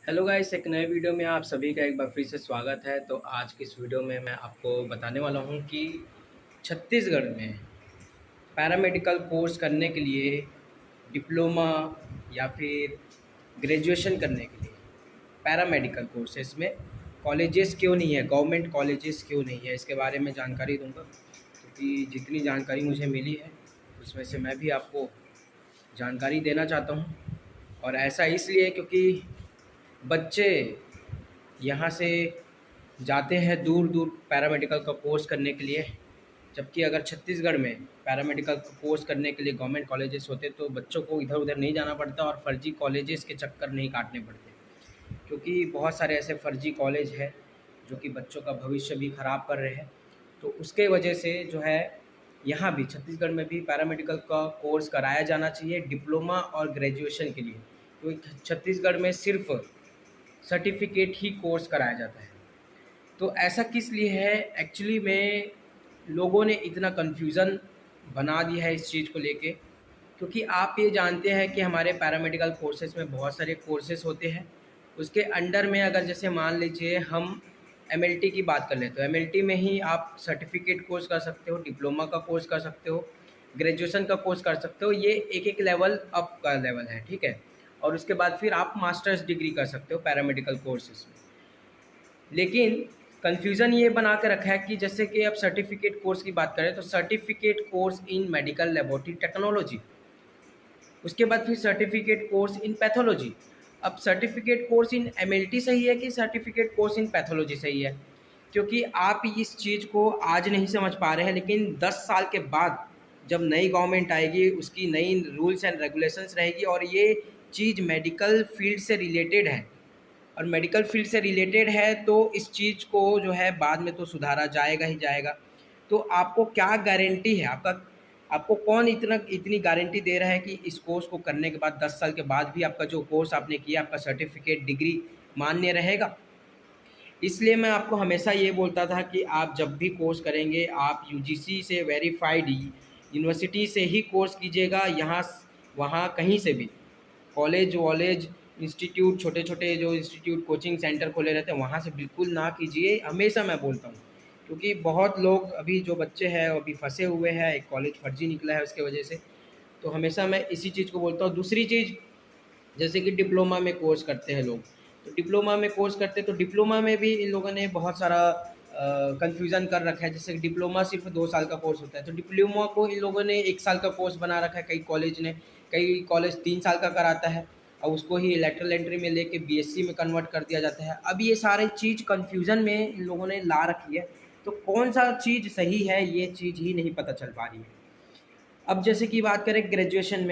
Hello guys, एक नए video में आप सभी का एक बार फिर से स्वागत है। तो आज की इस वीडियो में मैं आपको बताने वाला हूं कि छत्तीसगढ़ में पैरामेडिकल कोर्स करने के लिए डिप्लोमा या फिर ग्रेजुएशन करने के लिए पैरामेडिकल कोर्सेज में कॉलेजेस क्यों नहीं है, गवर्नमेंट कॉलेजेस क्यों नहीं है, इसके बारे में जानकारी दूंगा। क्योंकि जितनी जानकारी मुझे मिली है उसमें से मैं भी आपको जानकारी देना चाहता हूँ। और ऐसा इसलिए क्योंकि बच्चे यहाँ से जाते हैं दूर दूर पैरामेडिकल का कोर्स करने के लिए, जबकि अगर छत्तीसगढ़ में पैरामेडिकल का कोर्स करने के लिए गवर्नमेंट कॉलेजेस होते तो बच्चों को इधर उधर नहीं जाना पड़ता और फर्जी कॉलेजेस के चक्कर नहीं काटने पड़ते। क्योंकि बहुत सारे ऐसे फर्जी कॉलेज हैं जो कि बच्चों का भविष्य भी ख़राब कर रहे हैं। तो उसके वजह से जो है यहाँ भी छत्तीसगढ़ में भी पैरामेडिकल का कोर्स कराया जाना चाहिए डिप्लोमा और ग्रेजुएशन के लिए। क्योंकि छत्तीसगढ़ में सिर्फ सर्टिफिकेट ही कोर्स कराया जाता है। तो ऐसा किस लिए है, एक्चुअली में लोगों ने इतना कन्फ्यूज़न बना दिया है इस चीज़ को लेके। क्योंकि आप ये जानते हैं कि हमारे पैरामेडिकल कोर्सेज में बहुत सारे कोर्सेज होते हैं। उसके अंडर में अगर जैसे मान लीजिए हम एमएलटी की बात कर लें तो एमएलटी में ही आप सर्टिफिकेट कोर्स कर सकते हो, डिप्लोमा का कोर्स कर सकते हो, ग्रेजुएशन का कोर्स कर सकते हो। ये एक एक लेवल अप का लेवल है, ठीक है। और उसके बाद फिर आप मास्टर्स डिग्री कर सकते हो पैरामेडिकल कोर्सेज में। लेकिन कन्फ्यूज़न ये बना के रखा है कि जैसे कि अब सर्टिफिकेट कोर्स की बात करें तो certificate course in medical laboratory technology, उसके बाद फिर सर्टिफिकेट कोर्स इन पैथोलॉजी। अब सर्टिफिकेट कोर्स इन एमएलटी सही है कि सर्टिफिकेट कोर्स इन पैथोलॉजी सही है? क्योंकि आप इस चीज़ को आज नहीं समझ पा रहे हैं, लेकिन 10 साल के बाद जब नई गवर्नमेंट आएगी, उसकी नई रूल्स एंड रेगुलेशंस रहेगी और ये चीज़ मेडिकल फील्ड से रिलेटेड है और मेडिकल फील्ड से रिलेटेड है तो इस चीज़ को जो है बाद में तो सुधारा जाएगा ही जाएगा। तो आपको क्या गारंटी है, आपको कौन इतनी गारंटी दे रहा है कि इस कोर्स को करने के बाद 10 साल के बाद भी आपका जो कोर्स आपने किया, आपका सर्टिफिकेट डिग्री मान्य रहेगा? इसलिए मैं आपको हमेशा ये बोलता था कि आप जब भी कोर्स करेंगे आप यूजीसी से वेरीफाइड यूनिवर्सिटी से ही कोर्स कीजिएगा। यहाँ वहाँ कहीं से भी कॉलेज वॉलेज इंस्टीट्यूट, छोटे छोटे जो इंस्टीट्यूट कोचिंग सेंटर खोले रहते हैं वहाँ से बिल्कुल ना कीजिए, हमेशा मैं बोलता हूँ। क्योंकि बहुत लोग अभी जो बच्चे हैं अभी फंसे हुए हैं, एक कॉलेज फर्जी निकला है उसके वजह से। तो हमेशा मैं इसी चीज़ को बोलता हूँ। दूसरी चीज़, जैसे कि डिप्लोमा में कोर्स करते हैं लोग, तो डिप्लोमा में कोर्स करते तो डिप्लोमा में भी इन लोगों ने बहुत सारा कन्फ्यूज़न कर रखा है। जैसे कि डिप्लोमा सिर्फ 2 साल का कोर्स होता है, तो डिप्लोमा को इन लोगों ने 1 साल का कोर्स बना रखा है। कई कॉलेज 3 साल का कराता है और उसको ही लैटरल एंट्री में लेके बीएससी में कन्वर्ट कर दिया जाता है। अब ये सारी चीज़ कन्फ्यूज़न में इन लोगों ने ला रखी है, तो कौन सा चीज़ सही है ये चीज़ ही नहीं पता चल पा रही है। अब जैसे कि बात करें ग्रेजुएशन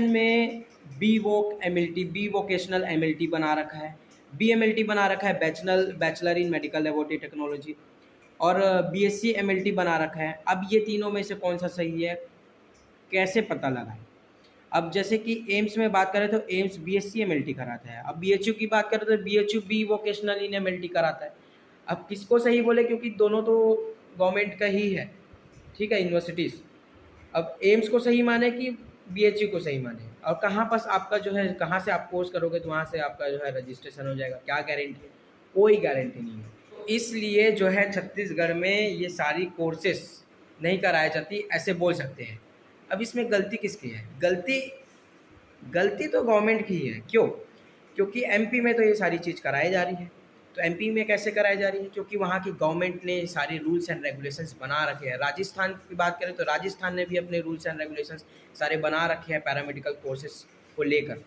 में बी वोक एमएलटी, बी वोकेशनल एमएलटी बना रखा है, बीएमएलटी बना रखा है, bachelor in medical laboratory technology, और बीएससी एमएलटी बना रखा है। अब ये तीनों में से कौन सा सही है, कैसे पता लगाएं? अब जैसे कि एम्स में बात करें तो एम्स बीएससी एमएलटी कराता है। अब बीएचयू की बात करें तो बीएचयू बी वोकेशनल इन एमएलटी कराता है। अब किसको सही बोले, क्योंकि दोनों तो गवर्नमेंट का ही है, ठीक है, यूनिवर्सिटीज़। अब एम्स को सही माने कि बीएचयू को सही माने, और कहाँ पास आपका जो है, कहाँ से आप कोर्स करोगे तो वहाँ से आपका जो है रजिस्ट्रेशन हो जाएगा, क्या गारंटी है? कोई गारंटी नहीं है। इसलिए जो है छत्तीसगढ़ में ये सारी कोर्सेस नहीं कराई जाती, ऐसे बोल सकते हैं। अब इसमें गलती किसकी है? गलती तो गवर्नमेंट की है। क्यों? क्योंकि एमपी में तो ये सारी चीज़ कराई जा रही है। तो एमपी में कैसे कराई जा रही है? क्योंकि वहाँ की गवर्नमेंट ने सारे रूल्स एंड रेगुलेशंस बना रखे हैं। राजस्थान की बात करें तो राजस्थान ने भी अपने रूल्स एंड रेगुलेशंस सारे बना रखे हैं पैरामेडिकल कोर्सेज को लेकर।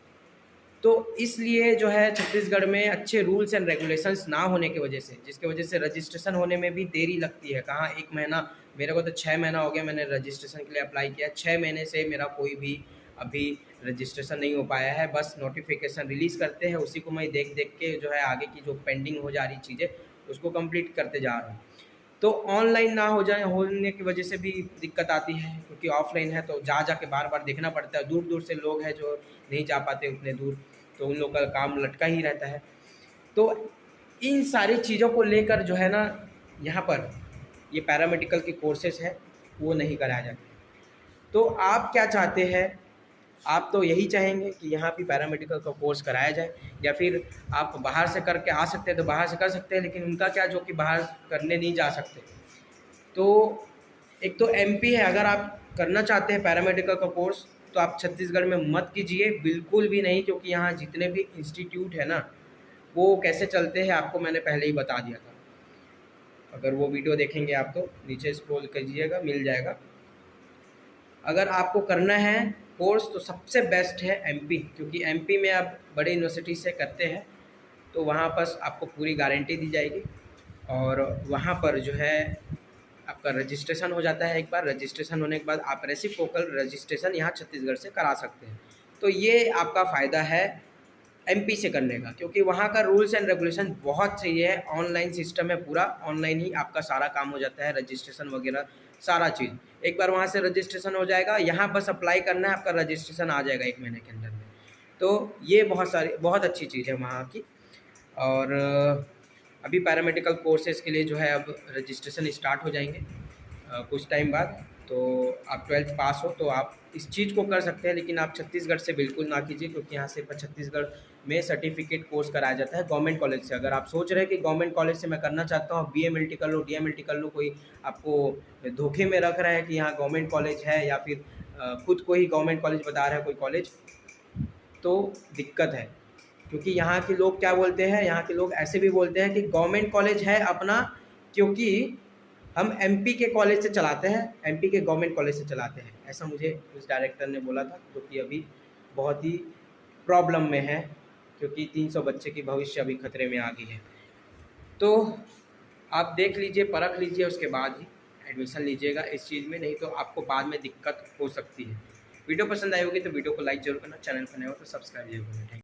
तो इसलिए जो है छत्तीसगढ़ में अच्छे रूल्स एंड रेगुलेशंस ना होने की वजह से, जिसकी वजह से रजिस्ट्रेशन होने में भी देरी लगती है। कहाँ 1 महीना, मेरे को तो 6 महीना हो गया मैंने रजिस्ट्रेशन के लिए अप्लाई किया, 6 महीने से मेरा कोई भी अभी रजिस्ट्रेशन नहीं हो पाया है। बस नोटिफिकेशन रिलीज़ करते हैं, उसी को मैं देख देख के जो है आगे की जो पेंडिंग हो जा रही चीज़ें उसको कंप्लीट करते जा रहा हूँ। तो ऑनलाइन ना हो जाए होने की वजह से भी दिक्कत आती है, क्योंकि ऑफलाइन है तो जा के बार बार देखना पड़ता है। दूर दूर से लोग हैं जो नहीं जा पाते उतने दूर, तो उन लोग का काम लटका ही रहता है। तो इन सारी चीज़ों को लेकर जो है ना, यहाँ पर ये पैरामेडिकल के कोर्सेज है वो नहीं कराया जाता। तो आप क्या चाहते हैं आप तो यही चाहेंगे कि यहाँ भी पैरामेडिकल का कोर्स कराया जाए, या फिर आप बाहर से करके आ सकते हैं तो बाहर से कर सकते हैं, लेकिन उनका क्या जो कि बाहर करने नहीं जा सकते। तो एक तो एमपी है, अगर आप करना चाहते हैं पैरामेडिकल का कोर्स तो आप छत्तीसगढ़ में मत कीजिए, बिल्कुल भी नहीं, क्योंकि यहाँ जितने भी इंस्टीट्यूट है ना वो कैसे चलते हैं आपको मैंने पहले ही बता दिया था। अगर वो वीडियो देखेंगे आप तो नीचे स्क्रॉल कीजिएगा, मिल जाएगा। अगर आपको करना है कोर्स तो सबसे बेस्ट है एमपी, क्योंकि एमपी में आप बड़े यूनिवर्सिटी से करते हैं तो वहाँ पर आपको पूरी गारंटी दी जाएगी, और वहाँ पर जो है आपका रजिस्ट्रेशन हो जाता है। एक बार रजिस्ट्रेशन होने के बाद आप रेसिप्रोकल रजिस्ट्रेशन यहाँ छत्तीसगढ़ से करा सकते हैं। तो ये आपका फ़ायदा है एमपी से करने का, क्योंकि वहाँ का रूल्स एंड रेगुलेशन बहुत सही है। ऑनलाइन सिस्टम है, पूरा ऑनलाइन ही आपका सारा काम हो जाता है, रजिस्ट्रेशन वगैरह सारा चीज़। एक बार वहाँ से रजिस्ट्रेशन हो जाएगा, यहाँ बस अप्लाई करना है, आपका रजिस्ट्रेशन आ जाएगा 1 महीने के अंदर में। तो ये बहुत अच्छी चीज़ है वहाँ की। और अभी पैरामेडिकल कोर्सेज़ के लिए जो है अब रजिस्ट्रेशन स्टार्ट हो जाएंगे कुछ टाइम बाद। तो आप 12th पास हो तो आप इस चीज़ को कर सकते हैं, लेकिन आप छत्तीसगढ़ से बिल्कुल ना कीजिए, क्योंकि यहाँ से छत्तीसगढ़ में सर्टिफिकेट कोर्स कराया जाता है गवर्नमेंट कॉलेज से। अगर आप सोच रहे हैं कि गवर्नमेंट कॉलेज से मैं करना चाहता हूँ, BMLT कर लो, DMLT कर लो, कोई आपको धोखे में रख रहा है कि यहाँ गवर्नमेंट कॉलेज है, या फिर खुद को ही गवर्नमेंट कॉलेज बता रहा है कोई कॉलेज, तो दिक्कत है। क्योंकि यहाँ के लोग क्या बोलते हैं, यहाँ के लोग ऐसे भी बोलते हैं कि गवर्नमेंट कॉलेज है अपना, क्योंकि हम एमपी के कॉलेज से चलाते हैं, एमपी के गवर्नमेंट कॉलेज से चलाते हैं। ऐसा मुझे उस डायरेक्टर ने बोला था, जो कि अभी बहुत ही प्रॉब्लम में है, क्योंकि 300 बच्चे की भविष्य अभी खतरे में आ गई है। तो आप देख लीजिए, परख लीजिए, उसके बाद ही एडमिशन लीजिएगा इस चीज़ में, नहीं तो आपको बाद में दिक्कत हो सकती है। वीडियो पसंद आई होगी तो वीडियो को लाइक जरूर करना, चैनल पर नए हो तो सब्सक्राइब जरूर करना।